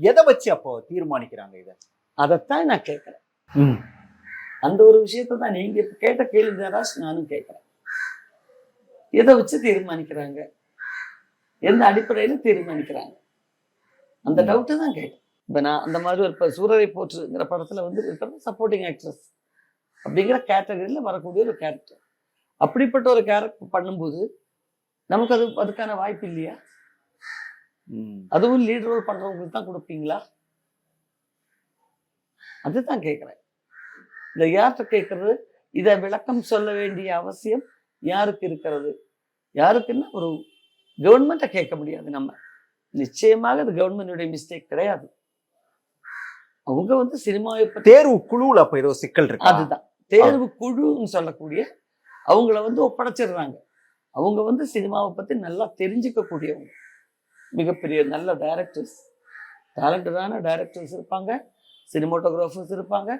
எதை வச்சு அப்போ தீர்மானிக்கிறாங்க இதை? அதைத்தான் நான் கேட்கிறேன். அந்த ஒரு விஷயத்தை தான் நீங்க இப்ப கேட்ட கேள்வி நானும் கேட்கிறேன். எதை வச்சு தீர்மானிக்கிறாங்க, எந்த அடிப்படையில தீர்மானிக்கிறாங்க, அந்த டவுட்டு தான் கேட்டேன். இப்ப நான் அந்த மாதிரி ஒரு சூரரை போற்றுங்கிற படத்துல வந்து சப்போர்ட்டிங் ஆக்ட்ரஸ் அப்படிங்கிற கேட்டகரியில வரக்கூடிய ஒரு கேரக்டர். அப்படிப்பட்ட ஒரு கேரக்டர் பண்ணும்போது நமக்கு அதுக்கான வாய்ப்பு இல்லையா? அதுவும் லீட் ரோல் பண்றவங்களுக்கு தான் கொடுப்பீங்களா? அதுதான் கேட்கிறேன். இந்த யார்கிட்ட கேட்கறது? இதை விளக்கம் சொல்ல வேண்டிய அவசியம் யாருக்கு இருக்கிறது? யாருக்குன்னா ஒரு கவர்மெண்ட்டை கேட்க முடியாது. நம்ம நிச்சயமாக அது கவர்மெண்டுடைய மிஸ்டேக் கிடையாது. அவங்க வந்து சினிமாவை தேர்வு குழுவில் அப்ப ஏதோ சிக்கல் இருக்கு. அதுதான் தேர்வு குழுன்னு சொல்லக்கூடிய அவங்கள வந்து ஒப்படைச்சிடுறாங்க. அவங்க வந்து சினிமாவை பத்தி நல்லா தெரிஞ்சுக்க கூடியவங்க, மிகப்பெரிய நல்ல டைரக்டர்ஸ், டேலண்டடான டைரக்டர்ஸ் இருப்பாங்க, சினிமாட்டோகிராஃபர்ஸ் இருப்பாங்க,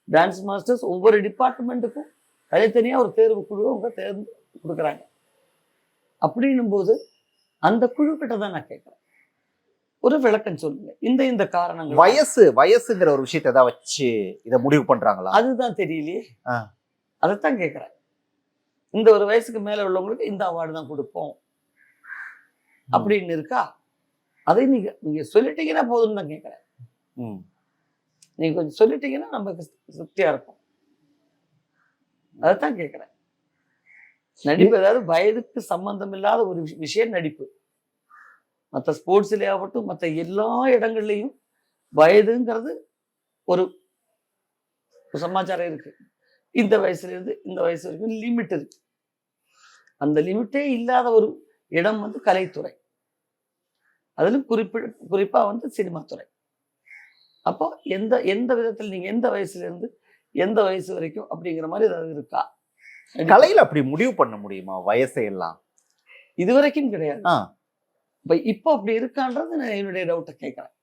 டான்ஸ் மாஸ்டர்ஸ். ஒவ்வொரு டிபார்ட்மெண்ட்டுக்கும் தனித்தனியாக ஒரு தேர்வு குழு அவங்க தேர்ந்து கொடுக்குறாங்க. அப்படின்னும் போது அந்த குழு கிட்ட தான் நான் கேட்குறேன், ஒரு விளக்கம் சொல்லுங்க. இந்த காரணங்கள் வயசுங்கிற ஒரு விஷயத்தை தான் வச்சு இதை முடிவு பண்றாங்களா? அதுதான் தெரியலையே. அதைத்தான் கேட்குறேன். இந்த ஒரு வயசுக்கு மேல உள்ளவங்களுக்கு இந்த அவார்டு தான் கொடுப்போம் அப்படின்னு இருக்கா? அதை நீங்க சொல்லிட்டீங்கன்னா போதும்னு தான் கேட்குறேன். நீங்க கொஞ்சம் சொல்லிட்டீங்கன்னா நமக்கு திருப்தியா இருக்கும். அதைத்தான் கேட்குறேன். நடிப்பு ஏதாவது வயதுக்கு சம்பந்தம் இல்லாத ஒரு விஷயம் நடிப்பு. மற்ற ஸ்போர்ட்ஸ்லேயே ஆகட்டும், மற்ற எல்லா இடங்கள்லையும் வயதுங்கிறது ஒரு சமாச்சாரம் இருக்கு. இந்த வயசுல இருந்து இந்த வயசு வரைக்கும் லிமிட் இருக்கு. அந்த லிமிட்டே இல்லாத ஒரு இடம் வந்து கலைத்துறை, அதிலும் குறிப்பா வந்து சினிமா துறை. அப்போ எந்த விதத்தில் நீங்க எந்த வயசுல இருந்து எந்த வயசு வரைக்கும் அப்படிங்கிற மாதிரி ஏதாவது இருக்கா? கலையில அப்படி முடிவு பண்ண முடியுமா வயசை எல்லாம்? இது வரைக்கும் கிடையாது. இப்போ அப்படி இருக்கான்றது நான் என்னுடைய டவுட்டை கேட்கிறேன்.